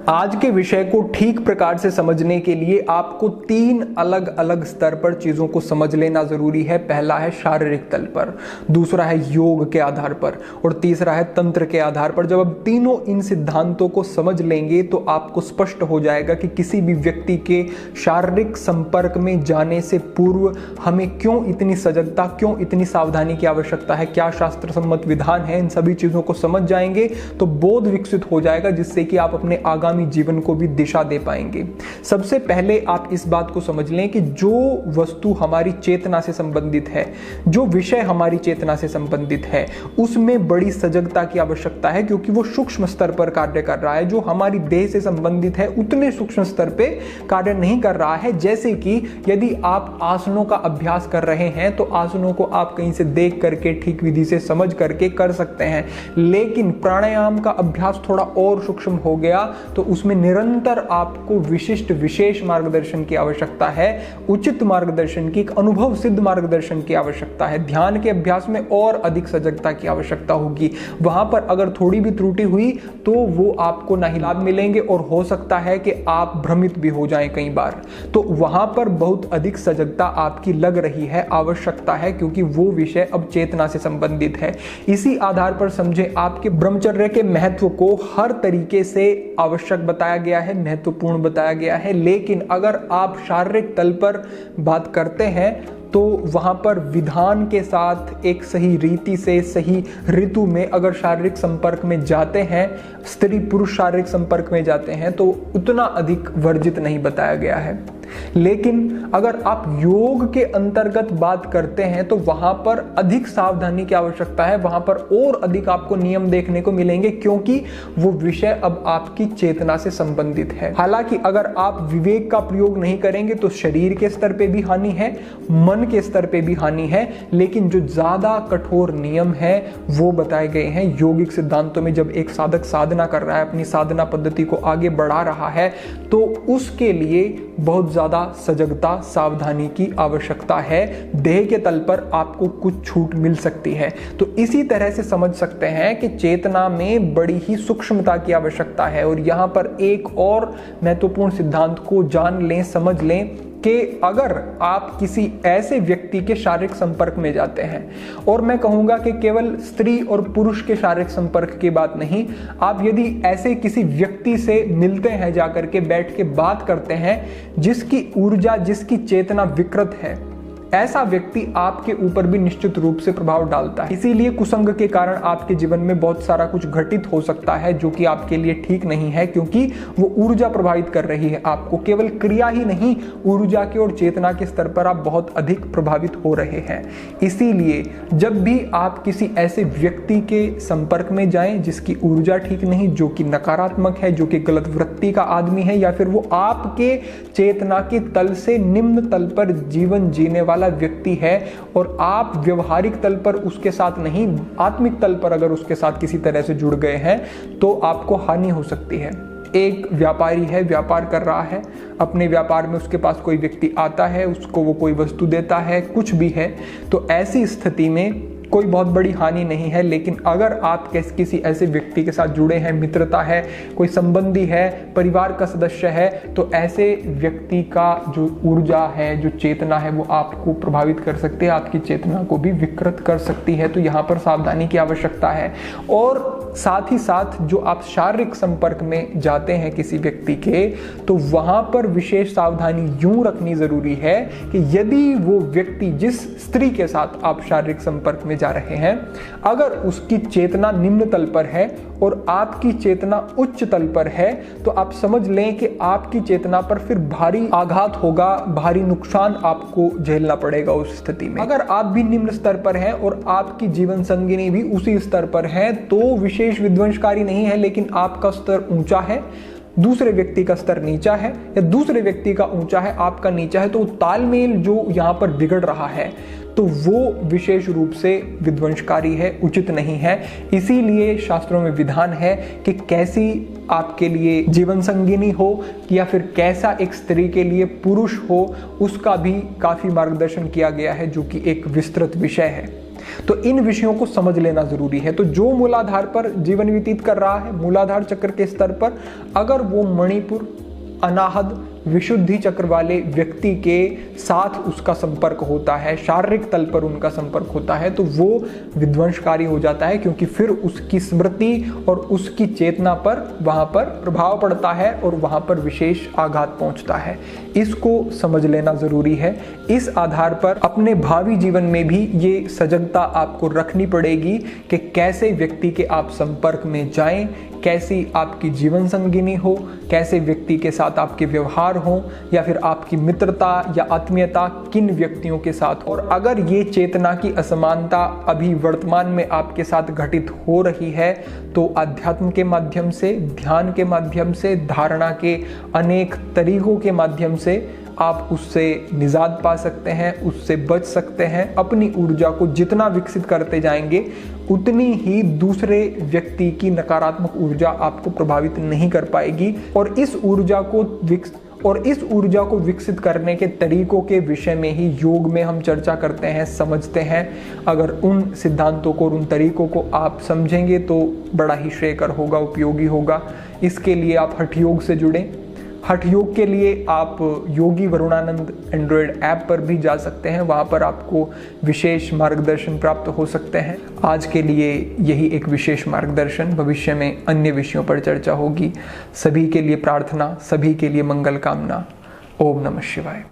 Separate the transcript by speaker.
Speaker 1: आज के विषय को ठीक प्रकार से समझने के लिए आपको 3 अलग अलग स्तर पर चीजों को समझ लेना जरूरी है। पहला है शारीरिक तल पर, दूसरा है योग के आधार पर और तीसरा है तंत्र के आधार पर। जब आप तीनों इन सिद्धांतों को समझ लेंगे तो आपको स्पष्ट हो जाएगा कि किसी भी व्यक्ति के शारीरिक संपर्क में जाने से पूर्व हमें क्यों इतनी सजगता, क्यों इतनी सावधानी की आवश्यकता है, क्या शास्त्र सम्मत विधान है। इन सभी चीजों को समझ जाएंगे तो बोध विकसित हो जाएगा, जिससे कि आप अपने आगामी जीवन को भी दिशा दे पाएंगे। सबसे पहले आप इस बात को समझ लें कि जो वस्तु हमारी चेतना से संबंधित है, जो विषय हमारी चेतना से संबंधित है, उसमें बड़ी सजगता की आवश्यकता है, क्योंकि वो सूक्ष्म स्तर पर कार्य कर रहा है। जो हमारी देह से संबंधित है उतने सूक्ष्म स्तर पे कार्य नहीं कर रहा है। जैसे कि यदि आप आसनों का अभ्यास कर रहे हैं तो आसनों को आप कहीं से देख करके ठीक विधि से समझ करके कर सकते हैं, लेकिन प्राणायाम का अभ्यास थोड़ा और सूक्ष्म हो गया तो उसमें निरंतर आपको विशिष्ट विशेष मार्गदर्शन की आवश्यकता है, उचित मार्गदर्शन की, एक अनुभव सिद्ध मार्गदर्शन की आवश्यकता है। ध्यान के अभ्यास में और अधिक सजगता की आवश्यकता होगी। वहां पर अगर थोड़ी भी त्रुटि हुई तो वो आपको ना ही लाभ मिलेंगे और हो सकता है कि आप भ्रमित भी हो जाएं कई बार। तो वहां पर बहुत अधिक सजगता आपकी लग रही है, आवश्यकता है, क्योंकि वो विषय अब चेतना से संबंधित है। इसी आधार पर समझे आपके ब्रह्मचर्य के महत्व को हर तरीके से आवश्यक बताया गया है, महत्वपूर्ण बताया गया है। लेकिन अगर आप शारीरिक तल पर बात करते हैं तो वहां पर विधान के साथ एक सही रीति से, सही ऋतु में अगर शारीरिक संपर्क में जाते हैं, स्त्री पुरुष शारीरिक संपर्क में जाते हैं, तो उतना अधिक वर्जित नहीं बताया गया है। लेकिन अगर आप योग के अंतर्गत बात करते हैं तो वहां पर अधिक सावधानी की आवश्यकता है, वहां पर और अधिक आपको नियम देखने को मिलेंगे, क्योंकि वो विषय अब आपकी चेतना से संबंधित है। हालांकि अगर आप विवेक का प्रयोग नहीं करेंगे तो शरीर के स्तर पे भी हानि है, मन के स्तर पे भी हानि है, लेकिन जो ज्यादा कठोर नियम है वो बताए गए हैं यौगिक सिद्धांतों में। जब एक साधक साधना कर रहा है, अपनी साधना पद्धति को आगे बढ़ा रहा है, तो उसके लिए बहुत ज्यादा सजगता, सावधानी की आवश्यकता है। देह के तल पर आपको कुछ छूट मिल सकती है। तो इसी तरह से समझ सकते हैं कि चेतना में बड़ी ही सूक्ष्मता की आवश्यकता है। और यहां पर एक और महत्वपूर्ण सिद्धांत को जान लें, समझ लें कि अगर आप किसी ऐसे व्यक्ति के शारीरिक संपर्क में जाते हैं, और मैं कहूंगा कि केवल स्त्री और पुरुष के शारीरिक संपर्क की बात नहीं, आप यदि ऐसे किसी व्यक्ति से मिलते हैं, जाकर के बैठ के बात करते हैं, जिसकी ऊर्जा, जिसकी चेतना विकृत है, ऐसा व्यक्ति आपके ऊपर भी निश्चित रूप से प्रभाव डालता है। इसीलिए कुसंग के कारण आपके जीवन में बहुत सारा कुछ घटित हो सकता है जो कि आपके लिए ठीक नहीं है, क्योंकि वो ऊर्जा प्रभावित कर रही है आपको। केवल क्रिया ही नहीं, ऊर्जा के और चेतना के स्तर पर आप बहुत अधिक प्रभावित हो रहे हैं। इसीलिए जब भी आप किसी ऐसे व्यक्ति के संपर्क में जाएं जिसकी ऊर्जा ठीक नहीं, जो कि नकारात्मक है, जो कि गलत वृत्ति का आदमी है, या फिर वो आपके चेतना के तल से निम्न तल पर जीवन जीने वाला व्यक्ति है और आप व्यवहारिक तल पर उसके साथ नहीं, आत्मिक तल पर अगर उसके साथ किसी तरह से जुड़ गए हैं, तो आपको हानि हो सकती है। एक व्यापारी है, व्यापार कर रहा है, अपने व्यापार में उसके पास कोई व्यक्ति आता है, उसको वो कोई वस्तु देता है, कुछ भी है, तो ऐसी स्थिति में कोई बहुत बड़ी हानि नहीं है। लेकिन अगर आप किसी ऐसे व्यक्ति के साथ जुड़े हैं, मित्रता है, कोई संबंधी है, परिवार का सदस्य है, तो ऐसे व्यक्ति का जो ऊर्जा है, जो चेतना है, वो आपको प्रभावित कर सकती है, आपकी चेतना को भी विकृत कर सकती है। तो यहाँ पर सावधानी की आवश्यकता है। और साथ ही साथ जो आप शारीरिक संपर्क में जाते हैं किसी व्यक्ति के, तो वहां पर विशेष सावधानी यूं रखनी जरूरी है कि यदि वो व्यक्ति, जिस स्त्री के साथ आप शारीरिक संपर्क में जा रहे हैं, अगर उसकी चेतना निम्न तल पर है और आपकी चेतना उच्च तल पर है, तो आप समझ लें कि आपकी चेतना पर फिर भारी आघात होगा, भारी नुकसान आपको झेलना पड़ेगा उस स्थिति में। अगर आप भी निम्न स्तर पर हैं और आपकी जीवन संगिनी भी उसी स्तर पर है, तो विशेष विध्वंसकारी नहीं है, लेकिन आपका स्तर ऊंचा है, दूसरे व्यक्ति का स्तर नीचा है, या दूसरे व्यक्ति का ऊंचा है, आपका नीचा है, तो तालमेल जो यहां पर बिगड़ रहा है, तो वो विशेष रूप से विध्वंसकारी है, उचित नहीं है। इसीलिए शास्त्रों में विधान है कि कैसी आपके लिए जीवन संगिनी हो, या फिर कैसा एक स्त्री के लिए पुरुष हो, उसका भी काफी मार्गदर्शन किया गया है, जो कि एक विस्तृत विषय है। तो इन विषयों को समझ लेना जरूरी है। तो जो मूलाधार पर जीवन व्यतीत कर रहा है, मूलाधार चक्र के स्तर पर, अगर वो मणिपुर, अनाहत, विशुद्धि चक्र वाले व्यक्ति के साथ उसका संपर्क होता है, शारीरिक तल पर उनका संपर्क होता है, तो वो विध्वंसकारी हो जाता है, क्योंकि फिर उसकी स्मृति और उसकी चेतना पर वहां पर प्रभाव पड़ता है और वहां पर विशेष आघात पहुंचता है। इसको समझ लेना जरूरी है। इस आधार पर अपने भावी जीवन में भी ये सजगता आपको रखनी पड़ेगी कि कैसे व्यक्ति के आप संपर्क में जाएं, कैसी आपकी जीवन संगिनी हो, कैसे व्यक्ति के साथ आपके व्यवहार हो, या फिर आपकी मित्रता या आत्मीयता किन व्यक्तियों के साथ। और अगर ये चेतना की असमानता अभी वर्तमान में आपके साथ घटित हो रही है, तो अध्यात्म के माध्यम से, ध्यान के माध्यम से, धारणा के अनेक तरीकों के माध्यम से आप उससे निजात पा सकते हैं, उससे बच सकते हैं। अपनी ऊर्जा को जितना विकसित करते जाएंगे, उतनी ही दूसरे व्यक्ति की नकारात्मक ऊर्जा आपको प्रभावित नहीं कर पाएगी। और इस ऊर्जा को विकसित करने के तरीकों के विषय में ही योग में हम चर्चा करते हैं, समझते हैं। अगर उन सिद्धांतों को और उन तरीकों को आप समझेंगे तो बड़ा ही श्रेयकर होगा, उपयोगी होगा। इसके लिए आप हठ योग से जुड़ें। हठ योग के लिए आप योगी वरुणानंद एंड्रॉयड ऐप पर भी जा सकते हैं, वहाँ पर आपको विशेष मार्गदर्शन प्राप्त हो सकते हैं। आज के लिए यही एक विशेष मार्गदर्शन, भविष्य में अन्य विषयों पर चर्चा होगी। सभी के लिए प्रार्थना, सभी के लिए मंगल कामना। ओम नमः शिवाय।